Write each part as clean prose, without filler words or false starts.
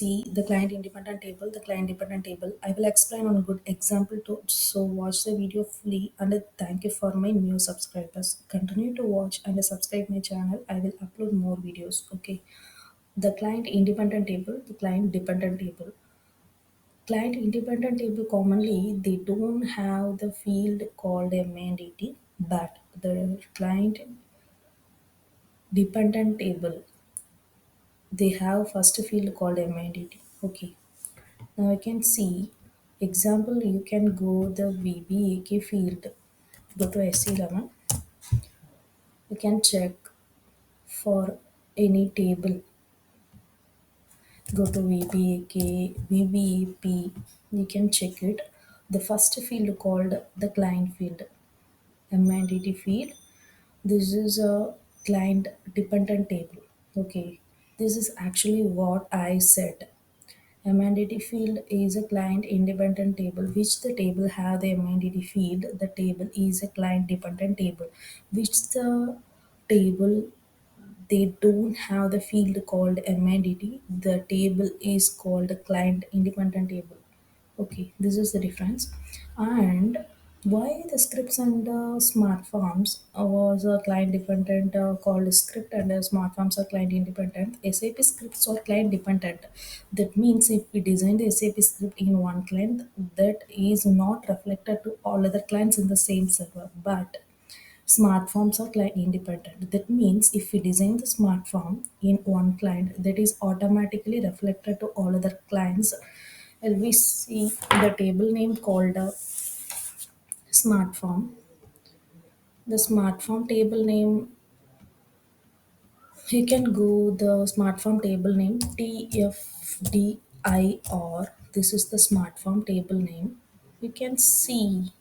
See the client independent table, the client dependent table. I will explain on good example too. So watch the video fully and thank you for my new subscribers. Continue to watch and subscribe my channel. I will upload more videos. Okay. The client independent table, the client dependent table. Client independent table commonly they don't have the field called a mandate, but the client dependent table they have first field called a mandate. Okay. Now I can see example you can go the VBAK field, go to SC11, you can check for any table, go to VBAK, VBAP, you can check it. The first field called the client field, MIDT field. This is a client dependent table. Okay, this is actually what I said. A mandate field is a client independent table which the table have the mandate field. The table is a client dependent table which the table they don't have the field called a mandate. The table is called a client independent table. Okay, this is the difference. And why the scripts and smart forms was a client dependent called script and smart forms are client independent. SAP scripts are client dependent. That means if we design the SAP script in one client, that is not reflected to all other clients in the same server. But smart forms are client independent. That means if we design the smart form in one client, that is automatically reflected to all other clients. And we see the table name called smart form. The smart form table name, you can go the smart form table name TFDIR. This is the smart form table name. You can see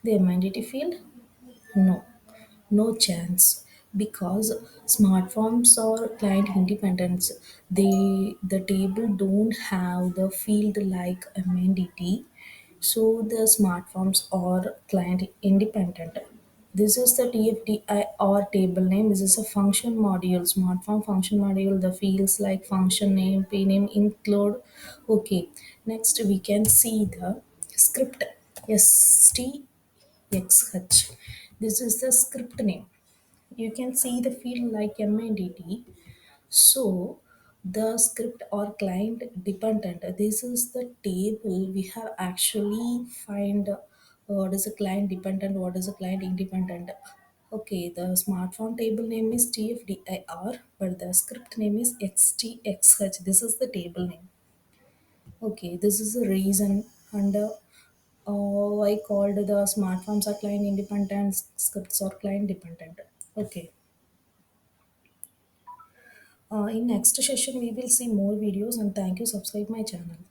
the amenity field. No, no chance because smart forms are client independence. The table don't have the field like amenity, so the smart forms are client independent. This is the TFDIR table name. This is a function module, smart form function module. The fields like function name, p name include. Okay, next we can see the script ST XH. This is the script name. You can see the field like MIDT. So the script or client dependent. This is the table we have actually find what is a client dependent, what is a client independent. Okay, the smartphone table name is TFDIR, but the script name is XTXH. This is the table name. Okay, this is the reason under I called the smart forms are client independent, scripts are client dependent. Okay. In next session, we will see more videos and thank you. Subscribe my channel.